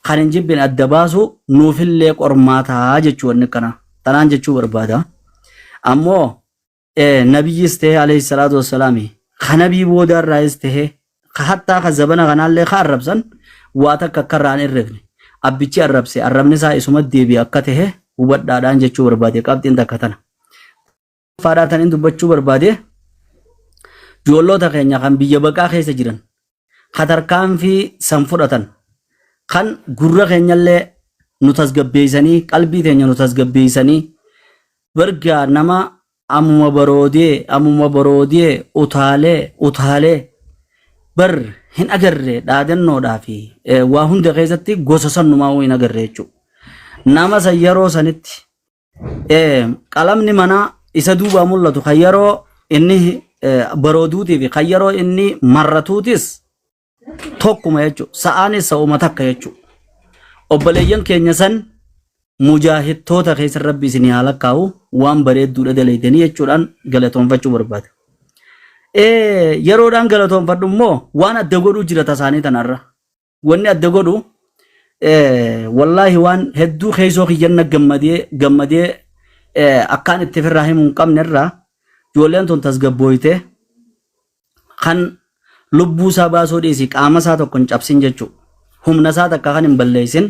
خان جبين الدباسو نوفل لك أرماتها جتشو النكنا تنان جتشو بربادا أمو نبي استه عليه الصلاة والسلام خنبي بودر رايسته حتى خزبنا غنال لي خربسن واتا ككران الرغني أبيتي الربسي الربنسا اسمه ديبي أكته وبدادان جتشو بربادي قابدين دكتنا فاراتن انتو بچو بربادي جولو تخينيا خان بيجا بقا خيس جرن خطر كان في سنفرتن خان غرة خينيا اللي نتسقبيساني قلبي تينيا نتسقبيساني برقا نما أمو مبرودي أتالي بر هن أجر دادن نو دافي واهن دقيزتي غوسسن نماوين أجر نما سيارو سنت قلم نمنا إسدوبا ملتو خيارو إني برودوتي في خيارو إني مرتوتيس توكما يجو سآني سومتك يجو أبليين كينيسان مجاهد توتا خيس ربي سنيالا كاو وان بريد دولة دليدني يجوران غلطون فچو برباد يرودان غلطون فدو مو وان أدقودو جرتا ساني تنارا واني أدقودو والله وان هدو خيسو خيجن غمدي أكان اتفراهي منقام نرى جولين تون تسقبويته خان لبو ساباسو ديسي قاما ساتو كن چبسين جچو هم نساتا كخان انباليسين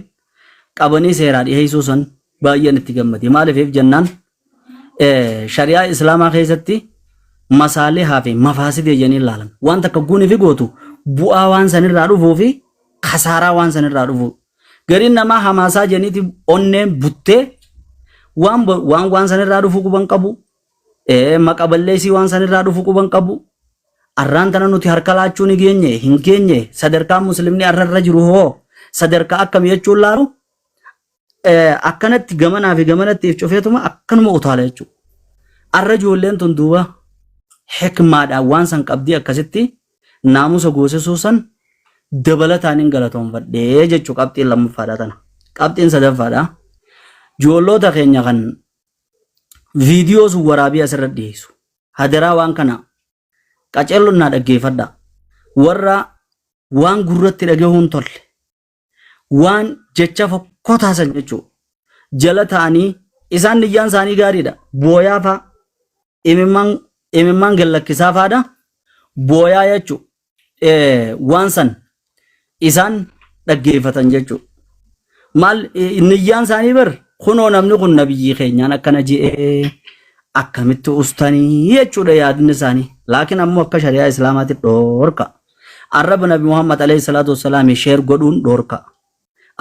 قبني سيرادي هيسوسن باين اتقمدي مالفيف جنان شريعة إسلاما خيستي مسالي في مفاسد يجنين لالن وان تكقوني في قوتو بؤا وان سنر رادو في خسارة وان سنر رادو غرين نما حماسا جنيتي اونن بوتي وان سنر رادو قبان قبو مقابلسي وان سنر رادو قبان قبو arraan tana nuti harka laachuu ni geenye hin geenye sadarkaa muslimni arrarra jiru hoo sadarkaa akkam jechuun laaru akkanatti gamanaa fi gamanatti if cufeetuma akkanuma utaala jechuu arra ijoolleen tun duuba hikmaadhaan waan san qabdii akkasitti naamusa goosisuu san dabalataan hin galatoonfadhee jechuu qabxiin lammaffaadha tana qabxiin sadaffaadha ijoollota keenya kan viidiyoo sun waraabii asirra dhiyeessu hadaraa waan kana qacello na dhaggeeffadha warra waan gurratti dhagahuun tolle waan jecha fokkotaasan jechuu jala ta'anii isaan niyyaan isaanii gaariidha booyaa fa'a imimmaan gallakkisaa fa'aadha booyaa jechuu waan san isaan dhaggeeffatan jechuu maal niyyaan isaanii bar kunoo namni kun nabiyyii keenyaan akkana je'ee akkamitti ustaanii jechuudha yaadni isaanii laakiin ammoo akka shari'aa islaamaatti dhoorka arraba nabi muhammad alayhi salatu wassalaam sheer godhuun dhoorka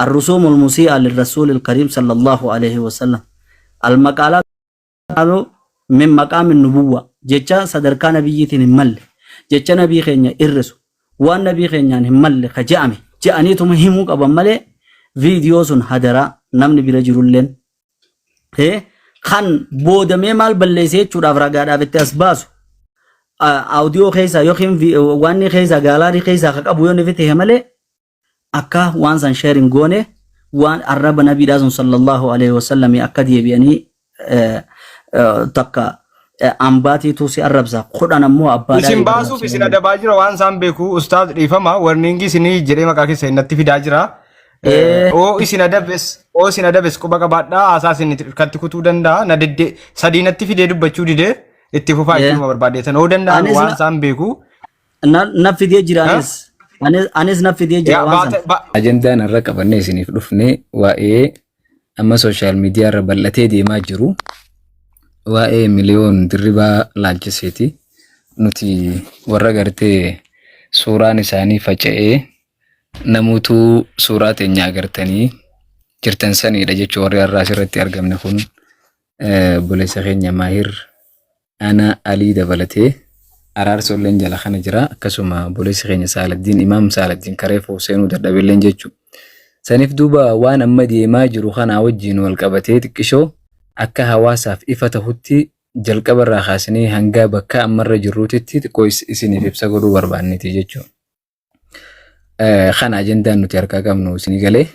arrusumul musii'a lirrasuulil kariim sallallahu alayhi wasallam almaqaalaa min maqaamin nubuwwa jecha sadarkaa nabiyyiitiin hin malle jecha nabii keenya irrisu waan nabii keenyaan hin malle ka je'ame je'aniituma himuu qaban malee viidiyoo sun hadaraa namni bira jirulleen kan boodamee maal balleessee jechuudhaaf ragaadhaaf itti as baasu audio keessa yookiin waanni keessa gaalaarii keessa akka qabu yoo nufi ta'e malee akka waan san sharing goone waan arraba nabiidhaa sun sallallahu alaihi wasallam akka deebi'anii takka ambaatiitu si arrabsa kudhan ammoo abbaadhaa isin baasuuf isin adabaa jira waan isaan beeku ustaaz dhiifama warningi isinii jedhee maqaa keessa innatti fidaa jira isin adabes quba qabaadhaa asaasin irkatti kutuu danda'a na dedde sadiinatti fidee dubbachuu didee itti fufaa ittuma barbaadeetan oo danda'an waan isaan beeku na fidee jira anis na fidee jira waan san ajendaan irra qabannee isiniif dhufne waa'ee amma sooshaal miidiyaa irra bal'atee deemaa jiru waa'ee miliyoon dirribaa laalchiseeti nuti warra gartee suuraan isaanii faca'ee namuutu suuraa teenya agartanii jirtan sanidha jechuu warri har'aas irratti argamne kun buleessa keenya Maahir ana Alii dabalatee araarsolleen jala kana jira akkasuma buleessa keenya Saaladdiin Imaam Saaladdiin Kareefoo seenuu dadhabeelleen jechuu saniif duuba waan amma deemaa jiru kana wajjin wal qabatee xiqqishoo akka hawaasaaf ifa tahutti jalqaba irraa kaasanii hanga bakka ammarra jirruutitti xiqqoo isiniif ibsa godhuu barbaanneeti jechuudha. Kana ajendaan nuti harkaa qabnu isinii galee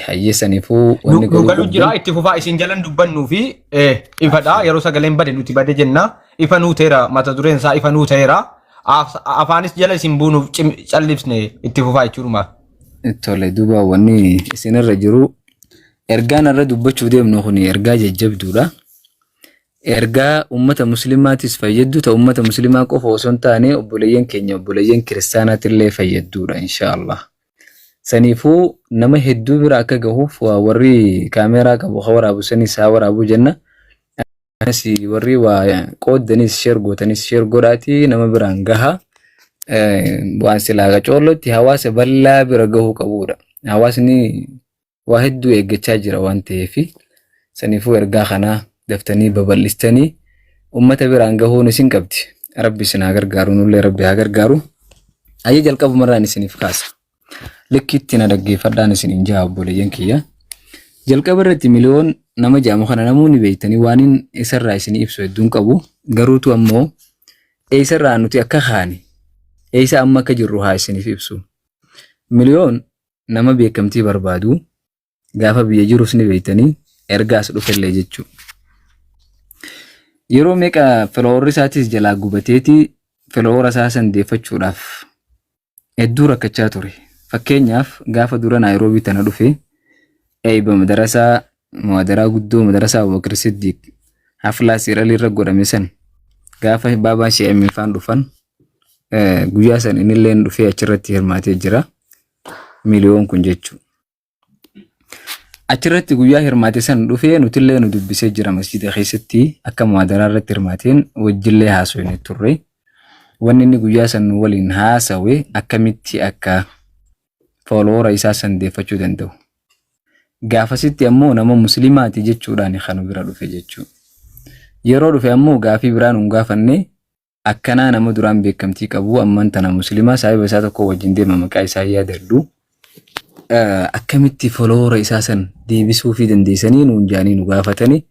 hayyeessaniifuu wanni galuu jira itti fufaa isin jalan dubbannuu fi ifadha yeroo sagaleen bade nuti bade jenna ifa nuu ta'eera mata dureen isaa ifa nuu ta'eera afaanis jala isin buunuuf callibsne itti fufaa jechuudha. Tole duuba wanni isinirra jiru ergaan irra dubbachuu deemnu kun ergaa jajjabduudha. Ergaa ummata muslimaatis fayyaddu ta ummata muslimaa qofa osoo hin taane obboleeyyan keenya obboleeyyan kiristaanaatillee fayyadduudha inshaallah. Saniifuu nama hedduu bira akka gahuuf warri kaameeraa qabu waraabu sanis haa waraabuu jenna. Asi warri waa qoodanis share gootanis share godhaati nama biraan gaha. Waan silaa qacoolotti hawaasa bal'aa bira gahuu qabuudha. Hawaasni waa hedduu eeggachaa jira waan ta'eef saniifuu ergaa kana daftanii babal'istanii ummata biraan gahuun isin qabdi. Rabbi isin haa gargaaru nullee Rabbi haa gargaaru. Ayya jalqabumarraan isiniif kaasa. Likkitti na dhaggeeffadhaan isin injaa obboleeyyan kiyya. Jalqaba irratti miliyoon nama jaamu kana namoonni beeytanii waan isarraa isin ibsu hedduun qabu. Garuutu ammoo eessarraa nuti akka kaane eessa amma akka jirru haa isiniif ibsu. Miliyoon nama beekamtii barbaadu gaafa biyya jirus ni beeytanii ergaas dhufellee jechuudha. Yeroo meeqa filoorri isaatis jalaa gubateeti filoora isaa sandeeffachuudhaaf hedduu rakkachaa ture. Fakkeenyaaf gaafa dura Naayiroobii tana dhufe eeyba madarasaa muhadaraa guddoo madarasaa Abubakar Siddiq haflaa siiralii irra godhame san gaafa baabaa she'amii faan dhufan guyyaa san inillee dhufee achirratti hirmaatee jira miliyoon kun jechuudha. Achirratti guyyaa hirmaate san dhufee nutillee nu dubbisee jira masjida keessatti akka muhadaraa irratti hirmaateen wajjillee haasofne turre. Wanni inni guyyaa san waliin haasawe akkamitti akka fooloora isaa sandeeffachuu danda'u. Gaafasitti ammoo nama muslimaati jechuudhaan kan bira dhufe jechuudha. Yeroo dhufe ammoo gaafii biraan hin gaafanne akkanaa nama duraan beekamtii qabu amman tana muslimaa saahiba isaa tokko wajjin deema maqaa isaa yaadadhu. Akkamitti fooloora isaa san deebisuu fi dandeessanii nuun jaanii nu gaafatanii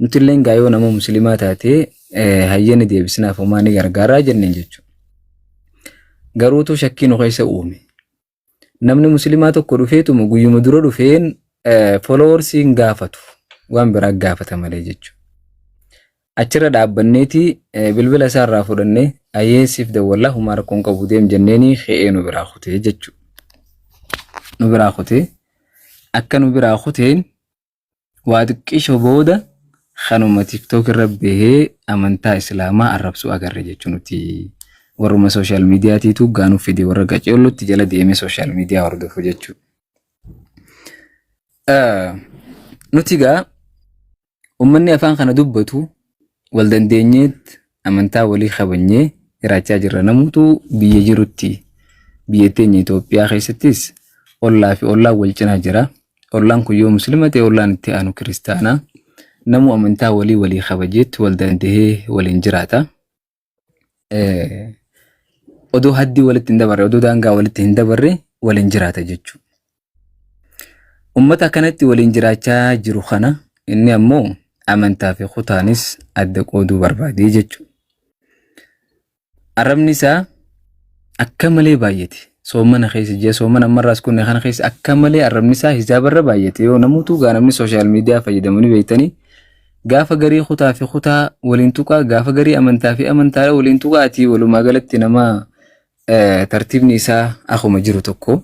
nutillee gaayoo nama muslimaa taatee hayyani deebisnaaf homaa ni gargaaraa jenneen jechuudha. Garuutu shakkii nu keessa uume. Namni muslimaa tokko dhufeetuma guyyuma dura dhufeen fooloorsiin gaafatu waan biraa gaafata malee jechuudha. Achirra dhaabbanneeti bilbila isaa irraa fudhannee ayyeesiif dawwallaa humaa rakkoon qabu deem jenneeni he'ee nu biraa kutee jechuudha. Nu biraa kutee akka nu biraa kuteen waa xiqqishoo booda kanuma TikTok irra bahee amantaa islaamaa arrabsuu agarre jechuun nuti warruma social mediaatiitu gaanuuf fide warra gaceellotti jala deemee social media hordofu jechuudha. Nuti gaa ummanni afaan kana dubbatu wal dandeenyeet amantaa walii qabanyee jiraachaa jirra. Namuutu biyya jirutti biyya teenya Itoophiyaa keessattis ollaa fi ollaan wal cinaa jira. Ollaan kun yoo musliima ta'e ollaan itti aanu kiristaanaa. Namu amantaa walii kabajeetti wal dandahee waliin jiraata. Odoo haddii walitti hin dabarre odoo daangaa walitti hin dabarre waliin jiraata jechuudha. Ummata kanatti waliin jiraachaa jiru kana inni ammoo amantaa fi kutaanis adda qooduu barbaadee jechuudha. Arrabni isaa akka malee baay'ate. Soomana keessa jee soomana ammarraas kunne kana keessa akka malee arrabni isaa hijaabarra baay'ate. Yoo namuutu gaa namni social media fayyadamanii beektanii gaafa garii kutaa fi kutaa waliin tuqaa gaafa garii amantaa fi amantaa waliin tuqaati walumaa galatti nama tartiibni isaa akkuma jiru tokko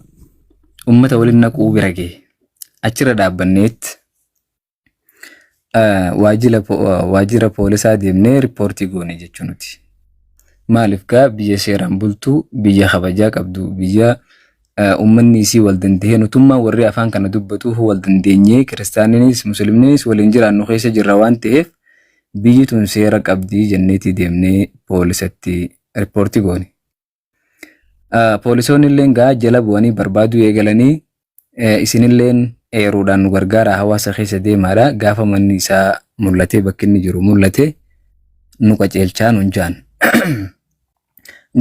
ummata waliin naquu bira ga'e. Achirra dhaabbanneet waajjira poolisaa deemnee riippoortii goone jechuun nuti. Maaliif gaa biyya seeraan bultuu biyya kabajaa qabdu biyya ummanni isii wal dandahee nutummaa warri afaan kana dubbatu wal dandeenyee kiristaaninis musliimnis waliin jiraannu keessa jirra waan ta'eef biyyi tun seera qabdii jenneetii deemnee poolisatti riippoortii goone. Poolisoonni illee gaa jala bu'anii barbaaduu eegalanii isinilleen eeruudhaan nu gargaara hawaasa keessa deemaadha. Gaafa manni isaa mul'atee bakki inni jiru mul'ate nu qaceelchaa nuun jaan.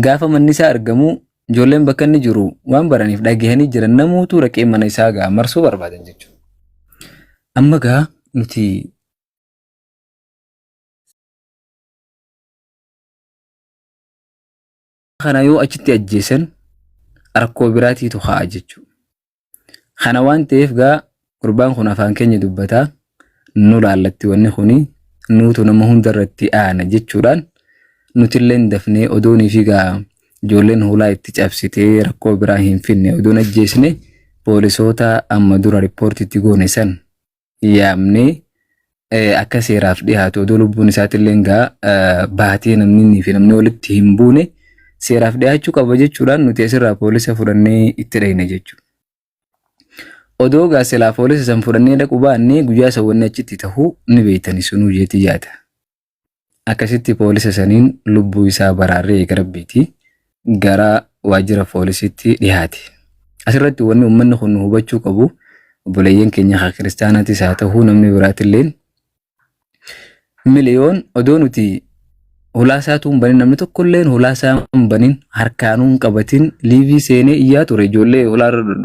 Gaafa manni isaa argamu ijoolleen bakka inni jiru waan baraniif dhagahanii jiran namuutu raqee mana isaa gaa marsuu barbaadan jechuudha. Amma gaa nuti kana yoo achitti ajjeesan rakkoo biraatiitu haa jechuudha. Kana waan ta'eef gaa gurbaan kun afaan keenya dubbataa nu laallatti wanni kuni nuutu nama hundarratti aana jechuudhaan nutilleen dafnee odoonii fi gaa ijoolleen hulaa itti cabsitee rakkoo biraa hin finne odoon ajjeesne poolisoota amma dura riippoortiitti goone san yaamnee akka seeraaf dhiyaatu odoo lubbuun isaatillee gaa baatee namni fi namni walitti hin buune seeraaf dhiyaachuu qaba jechuudhaan nuti asirraa poolisa fudhannee itti dhayna jechuudha. Odoo gaa silaa poolisa san fudhannee dhaqu baannee guyyaa sawwanni achitti tahuu ni beeytani sunuu jeetii yaada. Akkasitti poolisa saniin lubbuu isaa baraarree garabbiitii gara waajjira poolisiitti dhiyaate. Asirratti wanni uummanni kun hubachuu qabu obboleeyyan keenya haa kiristaanaatis haa ta'uu namni biraatilleen miliyoon odoo nuti hulaasaatu hin banin namni tokkolleen hulaasaa hin banin harkaanuu hin qabatin liivii seenee iyyaa ture ijoollee hulaarra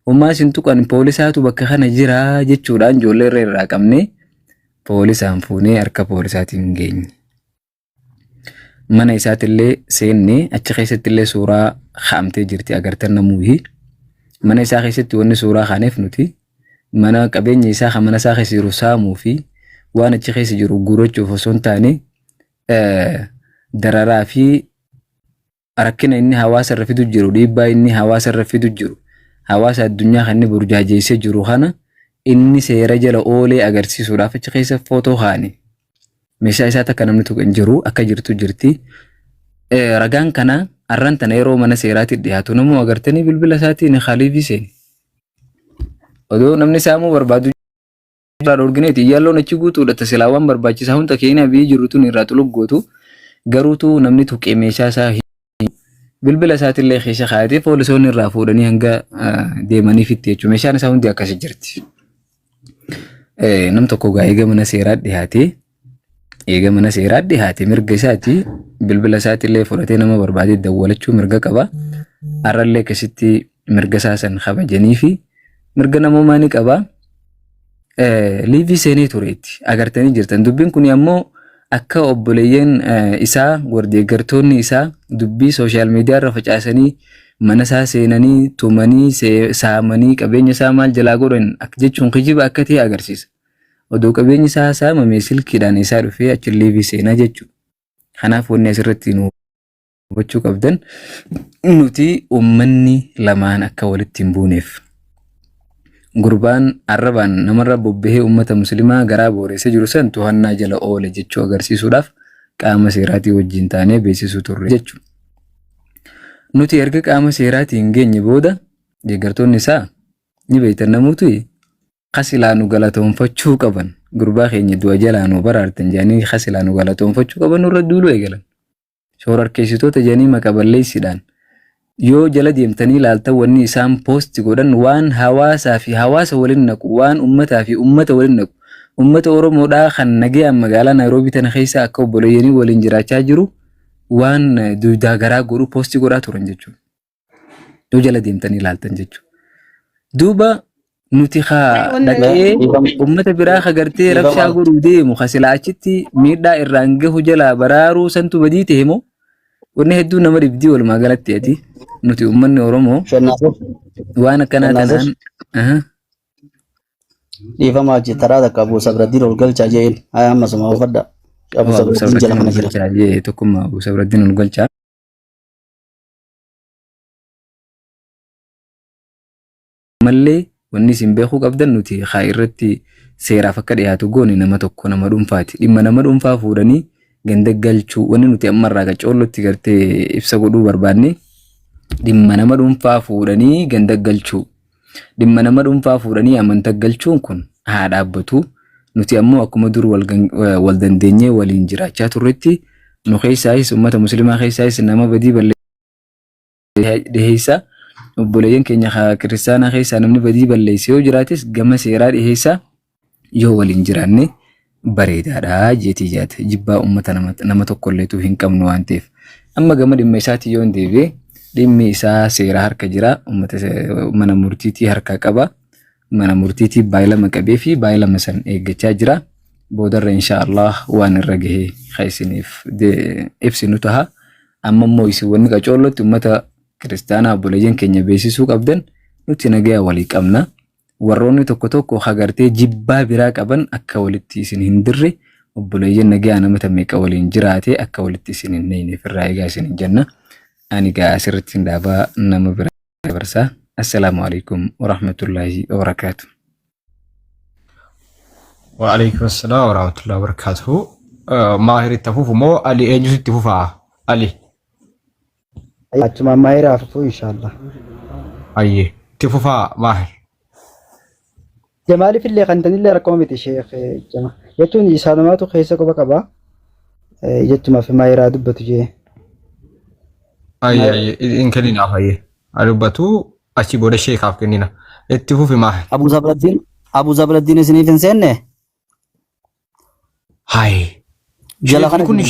Ummaa sintuqan poolisaatu bakka kana jira jechuudhaan ijoollee irraa qabnee poolisaan fuunee harka poolisaatiin geenye. Mana isaatillee seennee achi keessattillee suuraa kaa'amtee jirti agartan namuuhi. Mana isaa keessatti wanni suuraa kaaneef nuti mana qabeenya isaa kan mana isaa keessa jiru saamuu fi waan achi keessa jiru guurachuuf osoo hin taane dararaa fi rakkina inni hawaasa irra fidu jiru dhiibbaa inni hawaasa irra fidu jiru hawaasa addunyaa kan inni burjaajeessee jiru kana inni seera jala oolee agarsiisuudhaaf achi keessa footoo kaane. Meeshaa isaa takka namni tokko hin jiru akka jirtu jirti. Ragaan kana arran tana yeroo mana seeraatti dhiyaatu namoo agartanii bilbila isaatiin khaliifii seeni. Odoo namni saamuu barbaadu irraa dhorgineeti iyyaaloon achi guutuudha tasilaawwan barbaachisaa hunda keenya biyyi jirutuun irraa xuluggootu garuutu namni tuqee meeshaa isaa bilbila isaatillee keessa kaayatee poolisoonni irraa fuudhanii hanga deemaniif itti jechuudha. Meeshaan isaa hundi akkasii jirti. Nam tokko gaa eega mana seeraa dhiyaate mirga isaati bilbila isaatillee fudhatee nama barbaade dawwalachuu mirga qaba. Arrallee akkasitti mirga isaa san kabajanii fi mirga namummaa ni qaba. Liivii seenee tureetti agartanii jirtan. Dubbiin kun ammoo akka obboleeyyan isaa wardeeggartoonni isaa dubbii sooshaal miidiyaa irra facaasanii mana isaa seenanii tumanii saamanii qabeenya isaa maal jalaa godhan jechuun kijiba akka ta'e agarsiisa. Odoo qabeenyi isaa saamamee silkiidhaan isaa dhufee achi liivii seenaa jechuudha. Kanaaf wanni asirratti nu hubachuu qabdan nuti uummanni lamaan akka walitti hin buuneef. Gurbaan arrabaan namarra bobbahee uummata musliimaa garaa booressee jiru san to'annaa jala oole jechuu agarsiisuudhaaf qaama seeraatii wajjin taanee beeksisuu turre jechuudha. Nuti erga qaama seeraatii hin geenye booda deeggartoonni isaa ni beektan namuutu qasilaa nu galatoonfachuu qaban gurbaa keenya du'a jalaa nu baraartan jedhanii qasilaa nu galatoonfachuu qaban nurra duuluu eegalan. Shoorarkeessitoota jedhanii maqaballeessiidhaan yoo jala deemtanii ilaaltan wanni isaan poosti godhan waan hawaasaa fi hawaasa waliin naqu waan uummataa fi uummata waliin naqu uummata Oromoodhaa kan nagayaan magaalaa Naayiroobii tana keessa akka obboleeyyanii waliin jiraachaa jiru waan duudaa garaa godhu poosti godhaa turan jechuudha. Yoo jala deemtanii ilaaltan jechuudha. Duuba nuti dhaqee uummata biraa agartee rabshaa godhuu deemu kasilaa achitti miidhaa irraan gahu jalaa baraaruu santu badii ta'e moo wanni hedduu nama dhibdii walumaa galatti ati nuti uummanni Oromoo waan akkanaa tanaan dhiifamaa taraa takka Abuu Sabraddiin ol galchaa jeen haa ammasuma uffadha. Abuu Sabraddiin jala mana jira. Tokkummaa Abuu Sabraddiin ol galchaa. Mallee wanni isin beekuu qabdan nuti haa irratti seeraaf akka dhiyaatu goone nama tokko nama dhuunfaati. Dhimma nama dhuunfaa fuudhanii ganda galchuu wanni nuti ammarraa qacoollotti gartee ibsa godhuu barbaanne dhimma nama dhuunfaa fuudhanii ganda galchuu dhimma nama dhuunfaa fuudhanii amantaa galchuun kun haa dhaabbatu. Nuti ammoo akkuma dur wal dandeenyee waliin jiraachaa turretti nu keessaayis uummata musliimaa keessaayis nama badii balleessaa obboleeyyan keenya kiristaanaa keessaa namni badii balleessee yoo jiraates gama seeraa dhiheessaa yoo waliin jiraanne bareedaadha jeetii jaate jibbaa uummata nama tokkolleetu hin qabnu waan ta'eef amma gama dhimma isaatii yoo deebi'e dhimmi isaa seeraa harka jira uummata mana murtiitii harka qaba mana murtiitii baay'ilama qabee fi baay'ilama san eeggachaa jira boodarra inshaallah waan irra gahee kaisiniif ibsinu taha amma immoo isin wanni qacoollotti uummata kiristaanaa obboleeyyan keenya beeksisuu qabdan nuti nagaya walii qabna warroonni tokko tokko hagartee jibbaa biraa qaban akka walitti isin hin dirre obboleeyyan nagaa namata meeqa waliin jiraate akka walitti isin hin neeyneef irraa eegaa isin hin jenna. Ani gaa asirratti dhaabaa nama bira dabarsaa. Assalaamu alaikum warahmatullaahi wabarakaatuh. وعليكم السلام ورحمة الله وبركاته. ماهر التفوف مو علي أنجز التفوفة علي. أجمع ماهر أفو إن شاء الله. أيه تفوفة ماهر. جمالي في اللي خندني اللي رقمت الشيخ جمال. يتون يسالماتو خيسة كوبا كبا. يتما في ماهر أدب تجي. أيه إن كلنا أيه. أدبتو أشي بود الشيخ أفكنينا. التفوف ماهر. أبو زبر الدين سنيف إنسانه. هاي جلا خانة كن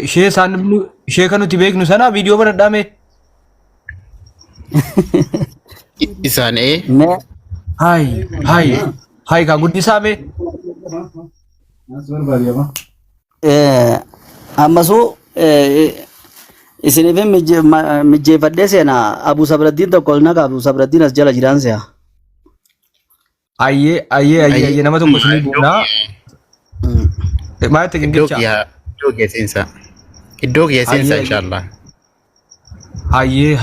شيء سان شيء كانوا تبيك نسنا فيديو برا دامه إنسان إيه ما هاي كا قدي سامي أما سو إسنيف مجيء فدسه أنا أبو زبر الدين تو قلنا أبو زبر الدين أسجل جيران سيا أيه نما تو كشني بونا ما تكين دوك كيشا يا سينسا الدوك يا سينسا إن شاء الله هاي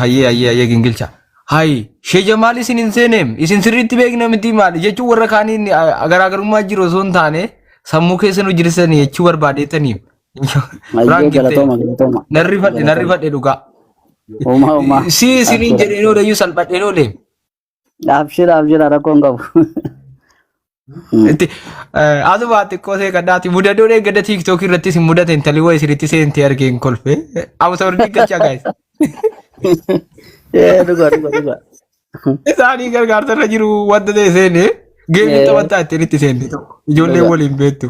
كينجلشا هاي شيء جمالي سنين سنم إسن سريت بيجنا متي مال جتشو ورا كاني أگر ما جرو زون ثاني سموكه سنو جرسني جتشو ور بعدي تنيم أيوة جلتوما نرفت إدوكا وما سنين جرينو ريو سالبات إنو لين أبشر أراكون قبو Adu baate kosee kadhaati muda doonee gada TikTok irratti sin mudate intali waa isiritti seenti argeen kolfe abu sabri gachaa guys dhugaa isaanii gargaarsa irra jiru wanta ta'e seene geemii taphataa ittiin itti seenti ijoollee waliin beektu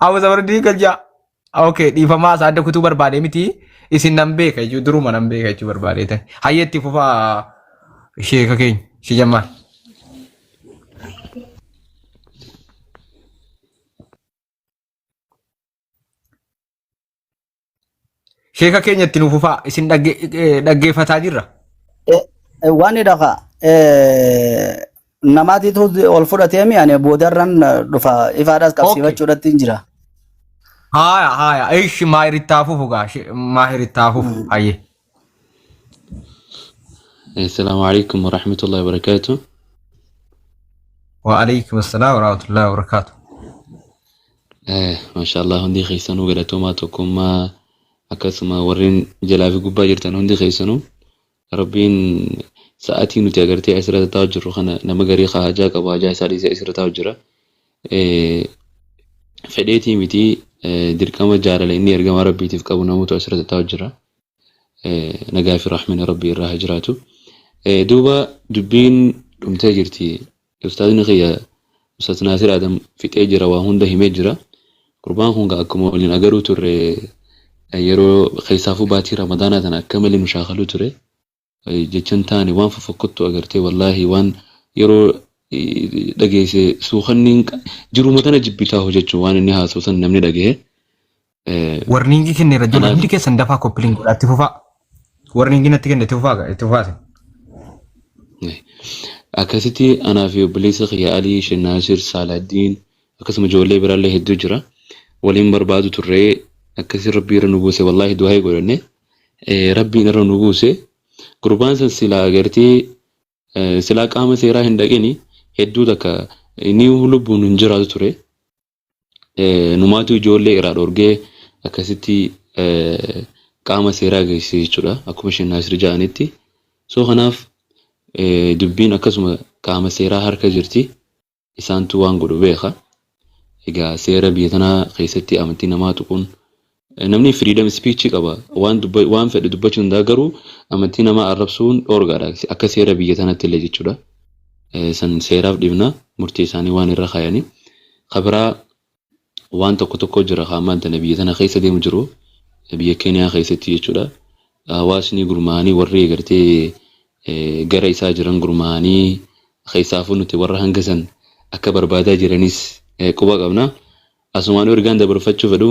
abu sabri gachaa okay dhiifamaa isaa adda kutuu barbaade miti isin nan beeka iyyuu duruma nan beeka jechuu barbaadeetan hayyetti fufaa sheeka keenya shi jammaan. Sheeka keenyatti nuuf fufaa isin dhaggeeffataa jirra. waan idhaqa namaatiitu ol fudhatee mi'ane boodarran dhufa ifaadhaas qabsiifachuudhatti hin jira. Haya ishi maahiritti fufu gaa maahiritti fufu hayye. السلام عليكم ورحمة الله وبركاته. وعليكم السلام ورحمة الله وبركاته. ما شاء الله هندي خيسانو قلتو ما تكون ما أكسما ورين جلافي قبا جرتان هندي خيسانو ربين ساعتي نتاقرتي أسرة تاجر وخنا نمغاري خاجا قبا جاي ساليسي أسرة تاجر فديتي متي دركما جارة لإني أرقام ربي تفكابو نموتو أسرة تاجر نقافي رحمن ربي الراها جراتو دوبا دبين متاجرتي أستاذ نخيا أستاذ ناصر آدم في تاجر وهنده مجرى قربان هنگا أكمولين أغرو تر يرو خيسافو باتي رمضان أنا أكمل مشاغلو تر جتشن تاني وان ففكتو أغرتي والله وان يرو دقيسي سوخنين جرو متانا جبتاهو جتشو وان إنها سوسن نمني دقيه warningi kenne rajula hindi keessan dafaa koppiling godhatti fufaa warningi natti kenne itti fufaa akkasitti anaa fi obboleessa kiyya Alii Shennaasir Saalaaddiin akkasuma ijoollee biraallee hedduu jira waliin barbaadu turree akkasi rabbii irra nu buuse wallaahi du'aa godhanne rabbiin irra nu buuse gurbaan san silaa agartee silaa qaama seeraa hin dhaqini hedduu takka inni lubbuun hin jiraatu ture numaatu ijoollee irraa dhorgee akkasitti qaama seeraa geessise jechuudha akkuma Shennaasir jedhanitti soo kanaaf dubbiin akkasuma qaama seeraa harka jirti isaantu waan godhu beeka egaa seera biyya tanaa keessatti amantii namaa tuquun namni freedom speech qaba waan fedhe dubbachuu danda'a garuu amantii namaa arrabsuun dhoorgaadha akka seera biyya tanatti illee jechuudha san seeraaf dhibna murtii isaanii waan irra kaayanii kabraa waan tokko jira qaamaan tana biyya tana keessa deemu jiru biyya Keeniyaa keessatti jechuudha hawaasni gurmaanii warri agartee gara isaa jiran gurmaanii keessaafuu nuti warra hangasan akka barbaadaa jiranis quba qabna asumaan ergaan dabarfachuu fedhu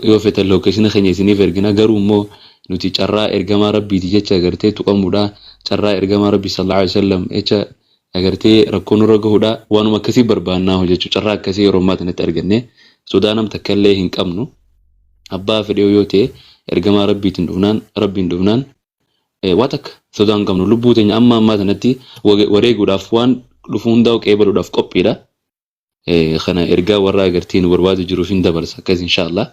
yoo fetan lokeeshina keenya isiniif ergina garuu immoo nuti carraa ergamaa rabbiiti jecha agartee tuqamuudha carraa ergamaa rabbii sallallahu alaihi wasallam jecha agartee rakkoo nurra gahuudha waanuma akkasii barbaannaa hojjechuu carraa akkasii yeroo ammaa kanatti arganne sodaa nam takka illee hin qabnu abbaa fedhee yoo ta'e ergamaa rabbiitiin dhufnaan waa takka sodaa hin qabnu lubbuu teenya ammaa kanatti wareeguudhaaf waan dhufu hundaa qeebaluudhaaf qophiidha kana ergaa warra agartee nu barbaadu jiruuf hin dabarsa akkas inshallah